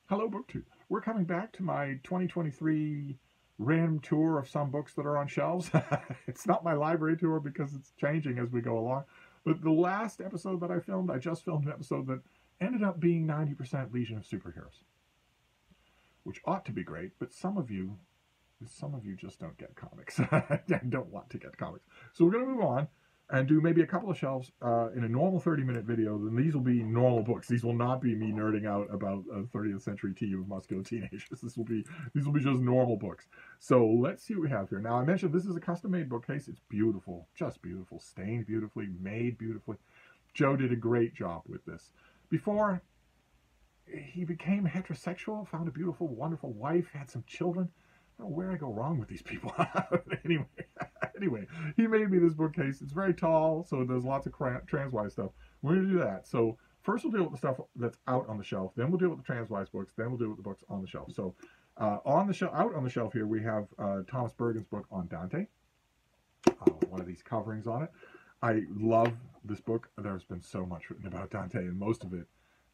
Hello, BookTube. We're coming back to my 2023 random tour of some books that are on shelves. It's not my library tour because it's changing as we go along. But the last episode that I filmed, I just filmed an episode that ended up being 90% Legion of Superheroes, which ought to be great, but some of you just don't get comics and don't want to get comics. So we're going to move on and do maybe a couple of shelves in a normal 30-minute video. Then these will be normal books. These will not be me nerding out about a 20th century tea of Moscow teenagers. These will be just normal books. So let's see what we have here. Now I mentioned this is a custom-made bookcase. It's beautiful, just beautiful, stained beautifully, made beautifully. Joe did a great job with this. Before he became heterosexual, found a beautiful, wonderful wife, had some children. I don't know where I go wrong with these people. anyway, anyway, he made me this bookcase. It's very tall, so there's lots of transwise stuff. We're going to do that. So first we'll deal with the stuff that's out on the shelf. Then we'll deal with the transwise books. Then we'll deal with the books on the shelf. So on the shelf, out on the shelf here, we have Thomas Bergen's book on Dante. One of these coverings on it. I love this book. There's been so much written about Dante, and most of it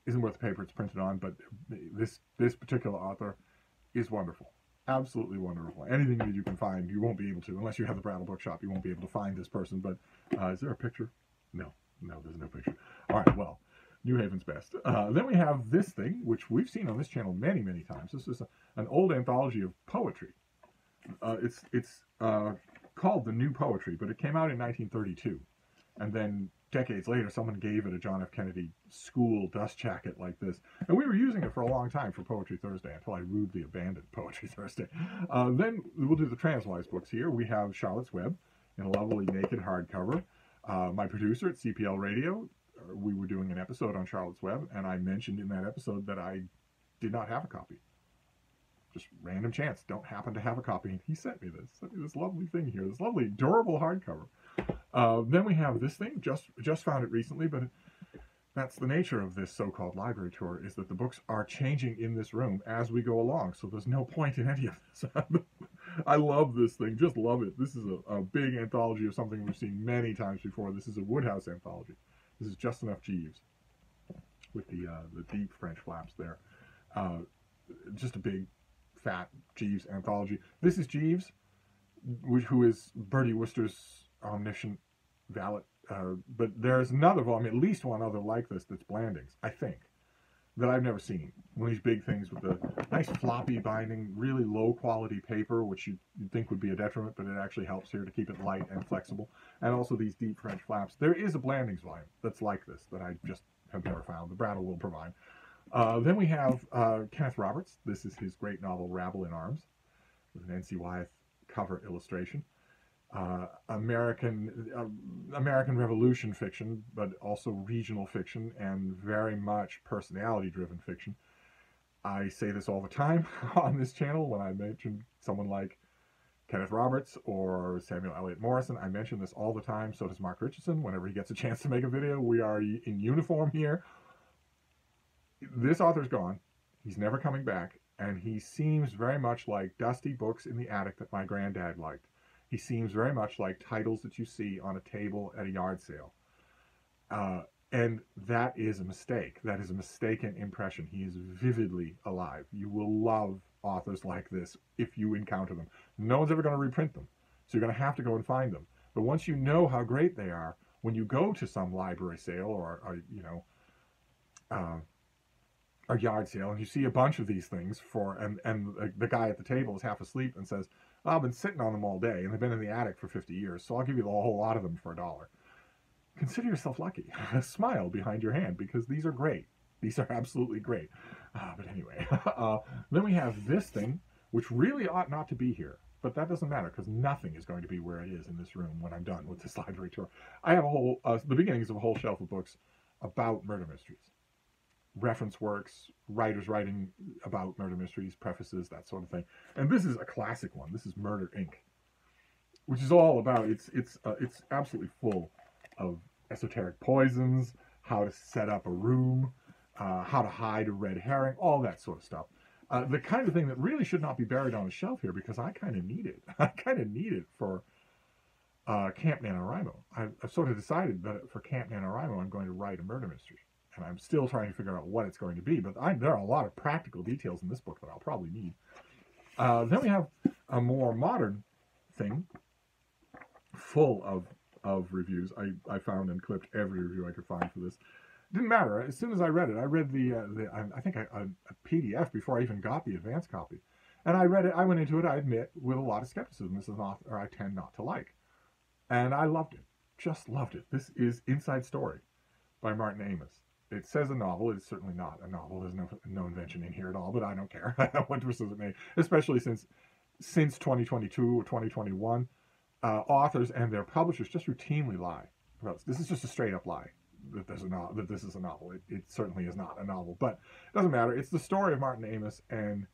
isn't worth the paper it's printed on, but this particular author is wonderful. Absolutely wonderful. Anything that you can find, you won't be able to, unless you have the Brattle Bookshop, you won't be able to find this person. But is there a picture? No, there's no picture. All right, well, New Haven's best. Then we have this thing, which we've seen on this channel many, many times. This is an old anthology of poetry. It's called The New Poetry, but it came out in 1932. And then decades later, someone gave it a John F. Kennedy school dust jacket like this. And we were using it for a long time for Poetry Thursday until I rudely abandoned Poetry Thursday. Then we'll do the transwise books here. We have Charlotte's Web in a lovely naked hardcover. My producer at CPL Radio, we were doing an episode on Charlotte's Web, and I mentioned in that episode that I did not have a copy. Just random chance, don't happen to have a copy. And he sent me this lovely thing here, this lovely, durable hardcover. Then we have this thing, just found it recently, but that's the nature of this so-called library tour, is that the books are changing in this room as we go along, so there's no point in any of this. I love this thing, just love it. This is a big anthology of something we've seen many times before. This is a Woodhouse anthology. This is Just Enough Jeeves, with the deep French flaps there. Just a big, fat Jeeves anthology. This is Jeeves, who is Bertie Wooster's omniscient valet, but there's another volume, at least one other like this, that's Blandings, I think, that I've never seen. One of these big things with the nice floppy binding, really low quality paper, which you'd think would be a detriment, but it actually helps here to keep it light and flexible. And also these deep French flaps. There is a Blandings volume that's like this that I just have never found. The Brattle will provide. Then we have Kenneth Roberts. This is his great novel Rabble in Arms, with an N.C. Wyeth cover illustration. American Revolution fiction, but also regional fiction and very much personality-driven fiction. I say this all the time on this channel when I mention someone like Kenneth Roberts or Samuel Eliot Morison. I mention this all the time. So does Mark Richardson. Whenever he gets a chance to make a video, we are in uniform here. This author's gone. He's never coming back, and he seems very much like dusty books in the attic that my granddad liked. He seems very much like titles that you see on a table at a yard sale. And that is a mistake. That is a mistaken impression. He is vividly alive. You will love authors like this if you encounter them. No one's ever going to reprint them, so you're going to have to go and find them. But once you know how great they are, when you go to some library sale or a yard sale, and you see a bunch of these things and the guy at the table is half asleep and says, well, I've been sitting on them all day, and they've been in the attic for 50 years, so I'll give you the whole lot of them for $1. Consider yourself lucky. Smile behind your hand, because these are great. These are absolutely great. But anyway, then we have this thing, which really ought not to be here, but that doesn't matter, because nothing is going to be where it is in this room when I'm done with this library tour. I have the beginnings of a whole shelf of books about murder mysteries. Reference works, writers writing about murder mysteries, prefaces, that sort of thing. And this is a classic one. This is Murder, Inc., which is all about, it's absolutely full of esoteric poisons, how to set up a room, how to hide a red herring, all that sort of stuff. The kind of thing that really should not be buried on a shelf here, because I kind of need it. I kind of need it for Camp NaNoWriMo. I've sort of decided that for Camp NaNoWriMo, I'm going to write a murder mystery. and I'm still trying to figure out what it's going to be. But there are a lot of practical details in this book that I'll probably need. Then we have a more modern thing, full of reviews. I found and clipped every review I could find for this. Didn't matter. As soon as I read it, I read I think a PDF before I even got the advanced copy. And I read it, I went into it, I admit, with a lot of skepticism. This is an author I tend not to like. And I loved it. Just loved it. This is Inside Story by Martin Amis. It says a novel. It's certainly not a novel. There's no invention in here at all, but I don't care. What difference does it make? Especially since 2022 or 2021, authors and their publishers just routinely lie. This is just a straight up lie that this is a novel. It certainly is not a novel, but it doesn't matter. It's the story of Martin Amis and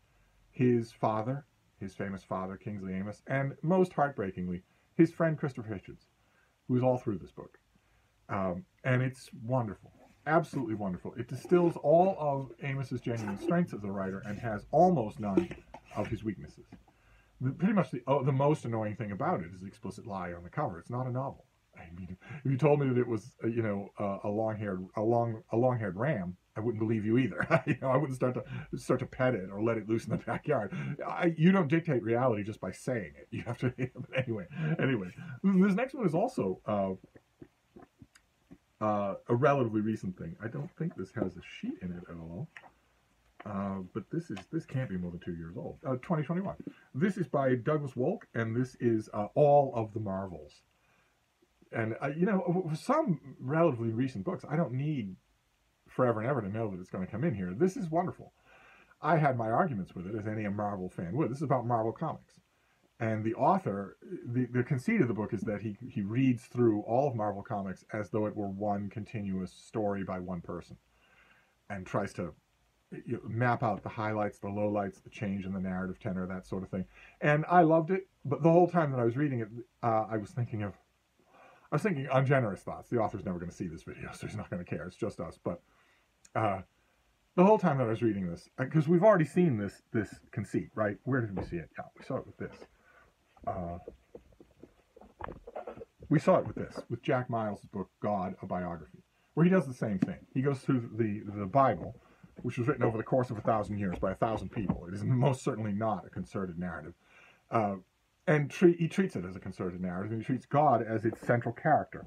his father, his famous father, Kingsley Amis, and most heartbreakingly, his friend Christopher Hitchens, who's all through this book. And it's wonderful. Absolutely wonderful. It distills all of Amis's genuine strengths as a writer and has almost none of his weaknesses. Pretty much the most annoying thing about it is the explicit lie on the cover. It's not a novel. I mean, if you told me that it was, a long-haired ram, I wouldn't believe you either. I wouldn't start to pet it or let it loose in the backyard. You don't dictate reality just by saying it. You have to. Anyway. This next one is also a relatively recent thing. I don't think this has a sheet in it at all. But this can't be more than 2 years old. 2021. This is by Douglas Wolk, and this is All of the Marvels. And for some relatively recent books, I don't need forever and ever to know that it's going to come in here. This is wonderful. I had my arguments with it, as any Marvel fan would. This is about Marvel Comics. And the author, the conceit of the book is that he reads through all of Marvel Comics as though it were one continuous story by one person, and tries to map out the highlights, the lowlights, the change in the narrative tenor, that sort of thing. And I loved it, but the whole time that I was reading it, I was thinking ungenerous thoughts. The author's never going to see this video, so he's not going to care. It's just us. But the whole time that I was reading this, because we've already seen this conceit, right? Where did we see it? Yeah, we saw it with this. We saw it with Jack Miles' book, God, a Biography, where he does the same thing. He goes through the Bible, which was written over the course of 1,000 years by 1,000 people. It is most certainly not a concerted narrative. And he treats it as a concerted narrative, and he treats God as its central character,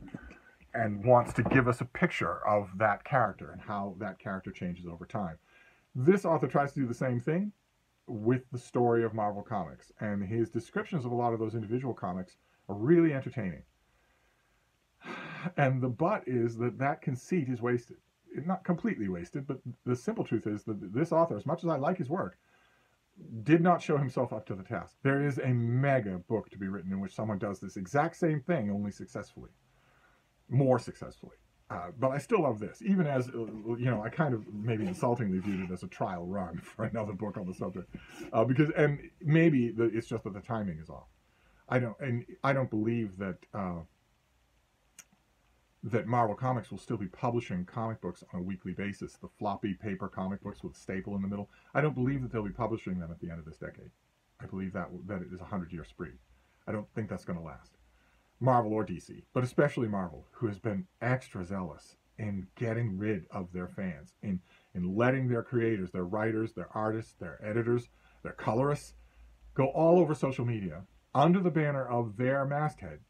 and wants to give us a picture of that character and how that character changes over time. This author tries to do the same thing with the story of Marvel Comics, and his descriptions of a lot of those individual comics are really entertaining. And the but is that conceit is wasted. Not completely wasted, but the simple truth is that this author, as much as I like his work, did not show himself up to the task. There is a mega book to be written in which someone does this exact same thing, only successfully. More successfully. But I still love this, even as, I kind of maybe insultingly viewed it as a trial run for another book on the subject. And maybe it's just that the timing is off. I don't believe that Marvel Comics will still be publishing comic books on a weekly basis, the floppy paper comic books with a staple in the middle. I don't believe that they'll be publishing them at the end of this decade. I believe that it is a 100-year spree. I don't think that's going to last. Marvel or DC, but especially Marvel, who has been extra zealous in getting rid of their fans, in letting their creators, their writers, their artists, their editors, their colorists, go all over social media under the banner of their masthead,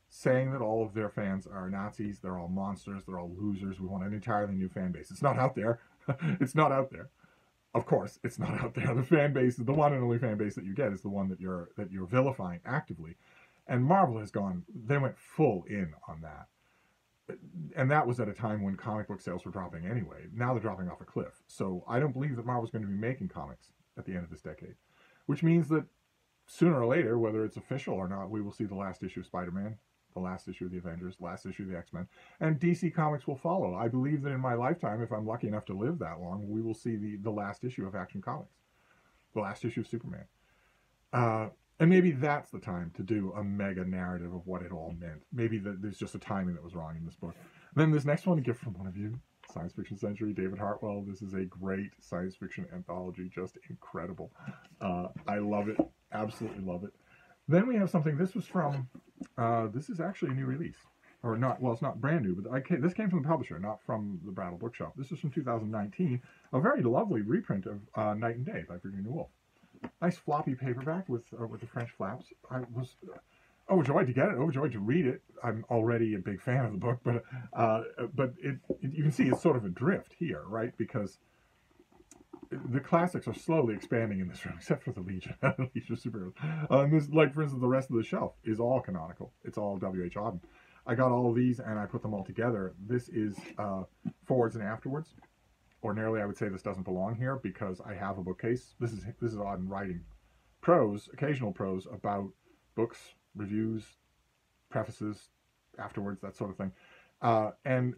saying that all of their fans are Nazis, they're all monsters, they're all losers, we want an entirely new fan base. It's not out there. It's not out there. Of course, it's not out there. The fan base, the one and only fan base that you get is the one that you're vilifying actively. And Marvel has they went full in on that. And that was at a time when comic book sales were dropping anyway. Now they're dropping off a cliff. So I don't believe that Marvel's going to be making comics at the end of this decade. Which means that sooner or later, whether it's official or not, we will see the last issue of Spider-Man, the last issue of the Avengers, the last issue of the X-Men, and DC Comics will follow. I believe that in my lifetime, if I'm lucky enough to live that long, we will see the last issue of Action Comics, the last issue of Superman. And maybe that's the time to do a mega narrative of what it all meant. Maybe there's just a timing that was wrong in this book. And then this next one, a gift from one of you, Science Fiction Century, David Hartwell. This is a great science fiction anthology, just incredible. I love it, absolutely love it. Then we have something, this was from, this is actually a new release or not, well, it's not brand new, but this came from the publisher, not from the Brattle Bookshelf. This is from 2019, a very lovely reprint of Night and Day by Virginia Woolf. Nice floppy paperback with the French flaps. I was overjoyed to get it, overjoyed to read it. I'm already a big fan of the book, but you can see it's sort of adrift here, right? Because the classics are slowly expanding in this room, except for the Legion, Legion of Superheroes. This, like for instance, the rest of the shelf is all canonical. It's all W.H. Auden. I got all of these and I put them all together. This is Forwards and Afterwards. Ordinarily, I would say this doesn't belong here because I have a bookcase. This is Auden writing prose, occasional prose about books, reviews, prefaces, afterwards, that sort of thing. And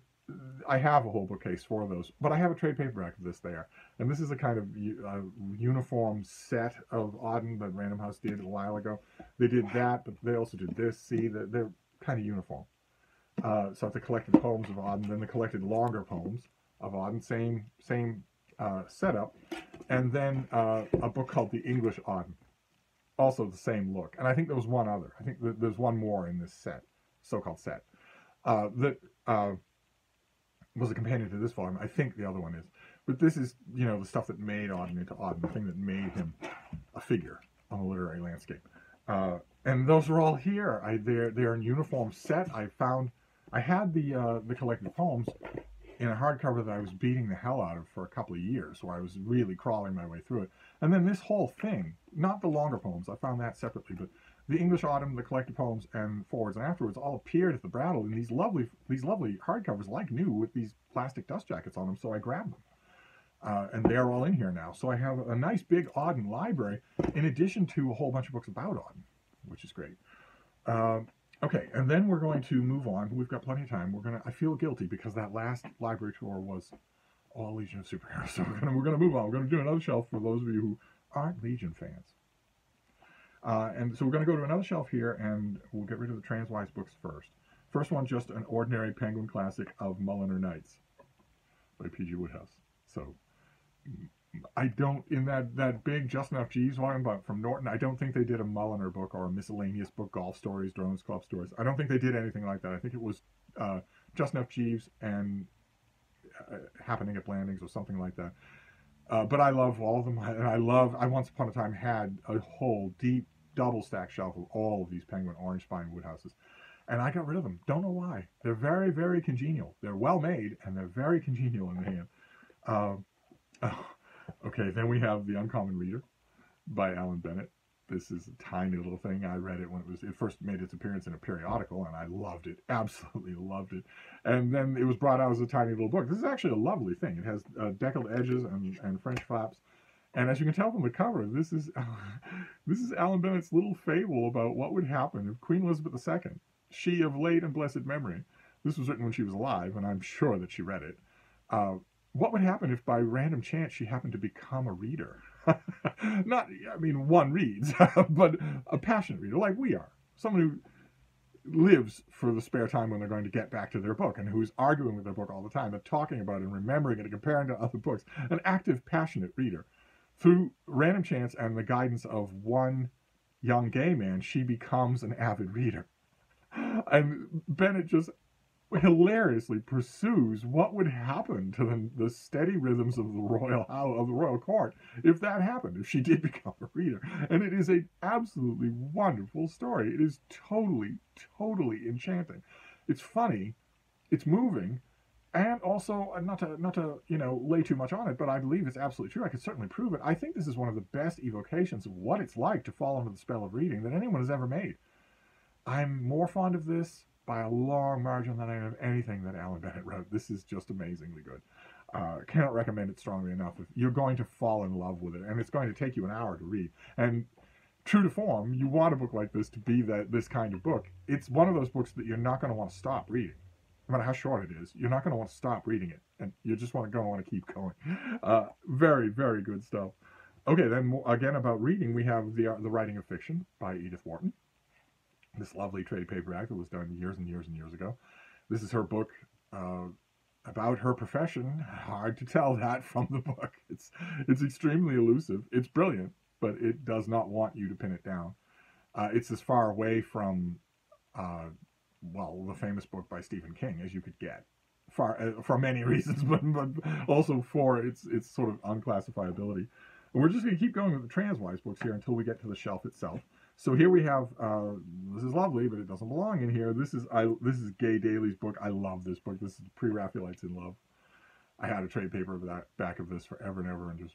I have a whole bookcase for those, but I have a trade paperback of this there. And this is a kind of uniform set of Auden that Random House did a while ago. They did that, but they also did this. See, they're kind of uniform. So it's the collected poems of Auden, then the collected longer poems of Auden, same setup. And then a book called The English Auden, also the same look. And I think there was one other. I think there's one more in this set, so-called set, that was a companion to this volume. I think the other one is. But this is, the stuff that made Auden into Auden, the thing that made him a figure on the literary landscape. And those are all here. They're in uniform set. I had the collected poems in a hardcover that I was beating the hell out of for a couple of years, where I was really crawling my way through it. And then this whole thing, not the longer poems, I found that separately, but the English Auden, the collected poems, and Forwards and Afterwards all appeared at the Brattle in these lovely hardcovers, like new, with these plastic dust jackets on them, so I grabbed them. And they're all in here now. So I have a nice big Auden library, in addition to a whole bunch of books about Auden, which is great. Okay, and then we're going to move on. We've got plenty of time. I feel guilty because that last library tour was all Legion of Superheroes. So we're gonna move on. We're gonna do another shelf for those of you who aren't Legion fans. And so we're gonna go to another shelf here, and we'll get rid of the Transwise books first. First one, just an ordinary Penguin classic of Mulliner Nights by P.G. Wodehouse. So I don't, in that big Just Enough Jeeves volume from Norton, I don't think they did a Mulliner book or a miscellaneous book, golf stories, drones, club stories. I don't think they did anything like that. I think it was Just Enough Jeeves and Happening at Blandings or something like that. But I love all of them, and I once upon a time had a whole deep double stack shelf of all of these Penguin Orange Spine Woodhouses, and I got rid of them. Don't know why. They're very, very congenial. They're well made, and they're very congenial in the hand. Okay, then we have The Uncommon Reader by Alan Bennett. This is a tiny little thing. I read it when it first made its appearance in a periodical, and I loved it, absolutely loved it. And then it was brought out as a tiny little book. This is actually a lovely thing. It has deckled edges and French flaps. And as you can tell from the cover, this is Alan Bennett's little fable about what would happen if Queen Elizabeth II, she of late and blessed memory, this was written when she was alive, and I'm sure that she read it, what would happen if by random chance she happened to become a reader? One reads, but a passionate reader like we are. Someone who lives for the spare time when they're going to get back to their book, and who's arguing with their book all the time and talking about it and remembering it and comparing it to other books. An active, passionate reader. Through random chance and the guidance of one young gay man, she becomes an avid reader. And Bennett just hilariously pursues what would happen to the steady rhythms of the royal court if that happened, if she did become a reader. And it is an absolutely wonderful story. It is totally, totally enchanting. It's funny, it's moving, and also not to lay too much on it, but I believe it's absolutely true. I could certainly prove it. I think this is one of the best evocations of what it's like to fall under the spell of reading that anyone has ever made. I'm more fond of this by a long margin than I am of anything that Alan Bennett wrote. This is just amazingly good. Cannot recommend it strongly enough. If you're going to fall in love with it, and it's going to take you an hour to read. And true to form, you want a book like this to be this kind of book. It's one of those books that you're not going to want to stop reading. No matter how short it is, you're not going to want to stop reading it. And you just want to keep going. Very, very good stuff. Okay, then again about reading, we have The Writing of Fiction by Edith Wharton. This lovely trade paperback that was done years and years and years ago. This is her book about her profession. Hard to tell that from the book. It's extremely elusive. It's brilliant, but it does not want you to pin it down. It's as far away from well, the famous book by Stephen King as you could get, for many reasons, but also for its sort of unclassifiability. And we're just going to keep going with the Transwise books here until we get to the shelf itself. So here we have, this is lovely, but it doesn't belong in here. This is Gay Daly's book. I love this book. This is Pre-Raphaelites in Love. I had a trade paperback of this forever and ever and just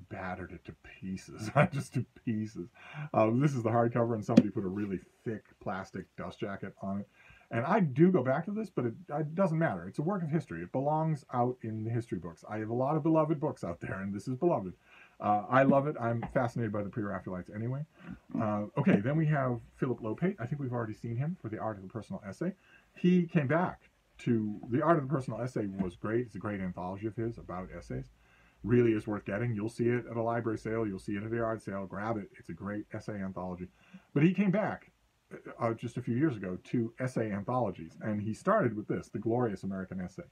battered it to pieces. Just to pieces. This is the hardcover, and somebody put a really thick plastic dust jacket on it. And I do go back to this, but it doesn't matter. It's a work of history. It belongs out in the history books. I have a lot of beloved books out there, and this is beloved. I love it. I'm fascinated by the Pre-Raphaelites anyway. Okay, then we have Philip Lopate. I think we've already seen him for The Art of the Personal Essay. He came back to The Art of the Personal Essay. Was great. It's a great anthology of his about essays. Really is worth getting. You'll see it at a library sale. You'll see it at a yard sale. Grab it. It's a great essay anthology. But he came back just a few years ago to essay anthologies, and he started with this, The Glorious American Essay,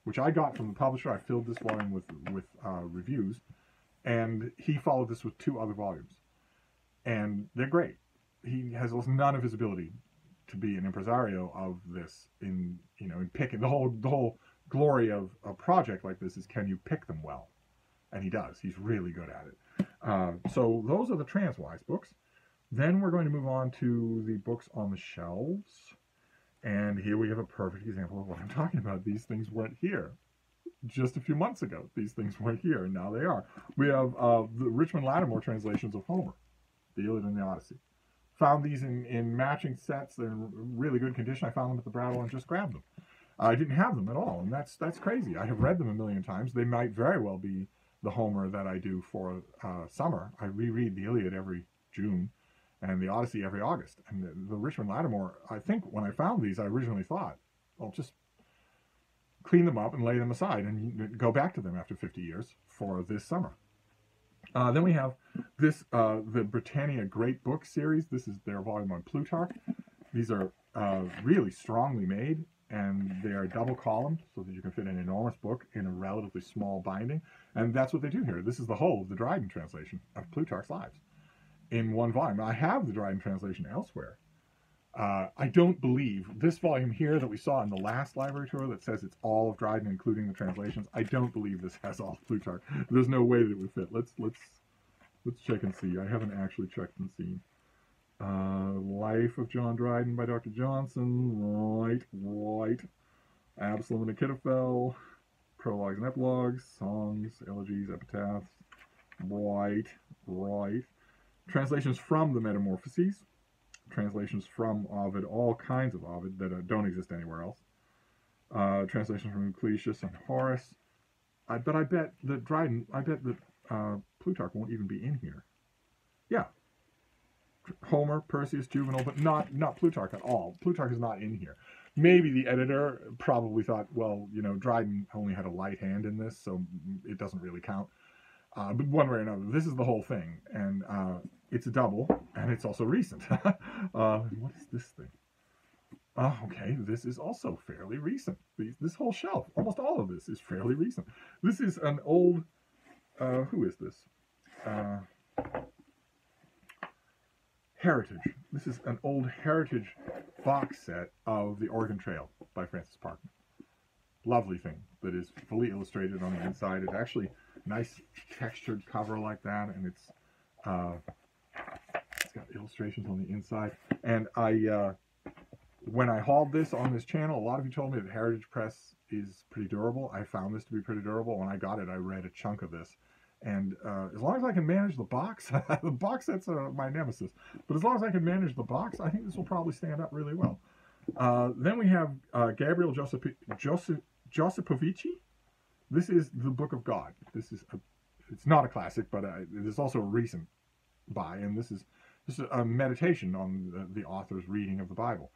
which I got from the publisher. I filled this volume with reviews, and he followed this with 2 other volumes, and they're great. He has none of his ability to be an impresario of this in picking the whole glory of a project like this is, can you pick them well? And he does. He's really good at it. So those are the Transwise books. Then we're going to move on to the books on the shelves. And here we have a perfect example of what I'm talking about. These things weren't here just a few months ago. These things weren't here, and now they are. We have the Richmond Lattimore translations of Homer, the Iliad and the Odyssey. Found these in matching sets. They're in really good condition. I found them at the Brattle and just grabbed them. I didn't have them at all, and that's crazy. I have read them a million times. They might very well be the Homer that I do for summer. I reread the Iliad every June and the Odyssey every August. And the Richmond Lattimore, I think when I found these, I originally thought, I'll just clean them up and lay them aside and go back to them after 50 years for this summer. Then we have this, the Britannia Great Book series. This is their volume on Plutarch. These are really strongly made, and they are double columned so that you can fit an enormous book in a relatively small binding. And that's what they do here. This is the whole of the Dryden translation of Plutarch's Lives in one volume. I have the Dryden translation elsewhere. I don't believe this volume here that we saw in the last library tour that says it's all of Dryden, including the translations. I don't believe this has all of Plutarch. There's no way that it would fit. Let's check and see. I haven't actually checked and seen. Life of John Dryden by Dr. Johnson. Right. Absalom and Achitophel. Prologues and epilogues. Songs, elegies, epitaphs. Right. Translations from the Metamorphoses. Translations from Ovid, all kinds of Ovid that don't exist anywhere else. Translations from Lucretius and Horace. But I bet that Plutarch won't even be in here. Yeah. Homer, Perseus, Juvenal, but not Plutarch at all. Plutarch is not in here. Maybe the editor probably thought, well, Dryden only had a light hand in this, so it doesn't really count. But one way or another, this is the whole thing, and it's a double, and it's also recent. What is this thing? Okay, this is also fairly recent. This whole shelf, almost all of this is fairly recent. This is an old, who is this? Heritage. This is an old Heritage box set of The Oregon Trail by Francis Parkman. Lovely thing that is fully illustrated on the inside. It's actually nice textured cover like that, and it's got illustrations on the inside. And when I hauled this on this channel, a lot of you told me that Heritage Press is pretty durable. I found this to be pretty durable. When I got it, I read a chunk of this. And as long as I can manage the box, the box sets are my nemesis. But as long as I can manage the box, I think this will probably stand up really well. Then we have Gabriel Josipovici. This is the Book of God. It's not a classic, but it is also a recent buy, and this is a meditation on the author's reading of the Bible.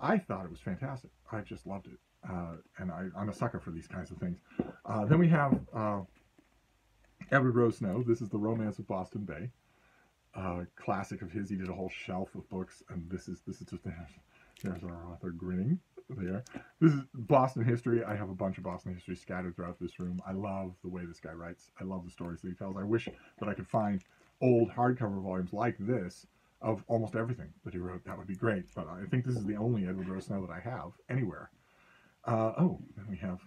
I thought it was fantastic. I just loved it, and I'm a sucker for these kinds of things. Then we have Edward Rose Snow. This is The Romance of Boston Bay, classic of his. He did a whole shelf of books, and this is just there's our author grinning there. This is Boston history. I have a bunch of Boston history scattered throughout this room. I love the way this guy writes. I love the stories that he tells. I wish that I could find old hardcover volumes like this of almost everything that he wrote, that would be great. But I think this is the only Edward Rosenau that I have anywhere. Then we have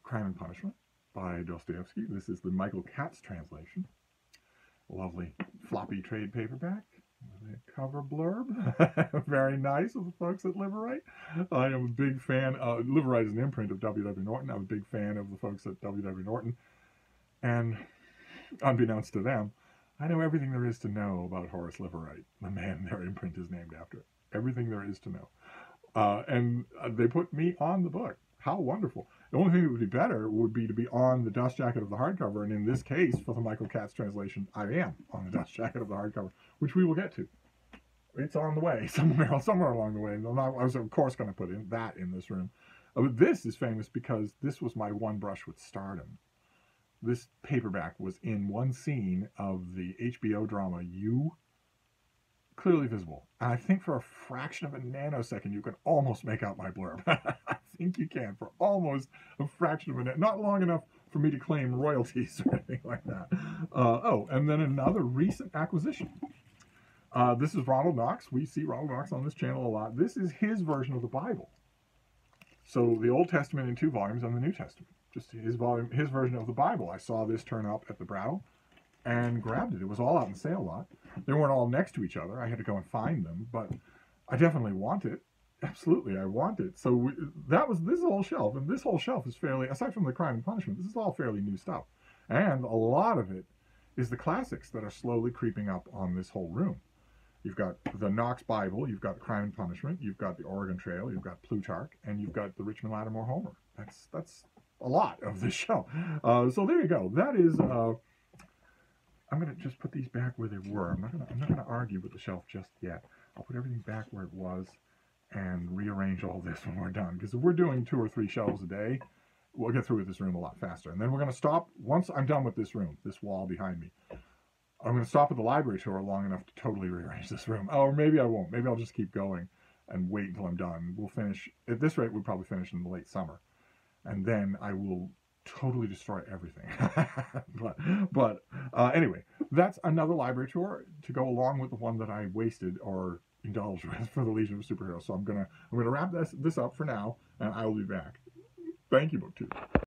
Crime and Punishment by Dostoevsky. This is the Michael Katz translation. Lovely floppy trade paperback. The cover blurb. Very nice of the folks at Liverite. I am a big fan. Liverite is an imprint of W.W. Norton. I'm a big fan of the folks at W.W. Norton. And unbeknownst to them, I know everything there is to know about Horace Liverite, the man their imprint is named after. Everything there is to know. And they put me on the book. How wonderful. The only thing that would be better would be to be on the dust jacket of the hardcover. And in this case, for the Michael Katz translation, I am on the dust jacket of the hardcover, which we will get to. It's on the way somewhere along the way. And I was, of course, going to put that in this room. But this is famous because this was my one brush with stardom. This paperback was in one scene of the HBO drama You, clearly visible. And I think for a fraction of a nanosecond, you can almost make out my blurb. I think you can for almost a fraction of a nanosecond. Not long enough for me to claim royalties or anything like that. And then another recent acquisition. This is Ronald Knox. We see Ronald Knox on this channel a lot. This is his version of the Bible. So the Old Testament in 2 volumes and the New Testament. Just his version of the Bible. I saw this turn up at the Brattle and grabbed it. It was all out in sale lot. They weren't all next to each other. I had to go and find them, but I definitely want it. Absolutely, I want it. So this whole shelf, and this whole shelf is fairly, aside from the Crime and Punishment, this is all fairly new stuff. And a lot of it is the classics that are slowly creeping up on this whole room. You've got the Knox Bible, you've got Crime and Punishment, you've got the Oregon Trail, you've got Plutarch, and you've got the Richmond Lattimore Homer. That's a lot of this shelf. So there you go. That is. I'm gonna just put these back where they were. I'm not gonna argue with the shelf just yet. I'll put everything back where it was and rearrange all this when we're done. Because if we're doing 2 or 3 shelves a day, we'll get through with this room a lot faster. And then we're gonna stop once I'm done with this room, this wall behind me. I'm going to stop at the library tour long enough to totally rearrange this room. Or maybe I won't. Maybe I'll just keep going and wait until I'm done. We'll finish, at this rate, we'll probably finish in the late summer. And then I will totally destroy everything. Anyway, that's another library tour to go along with the one that I wasted or indulged with for the Legion of Superheroes. So I'm gonna wrap this up for now, and I will be back. Thank you, BookTube.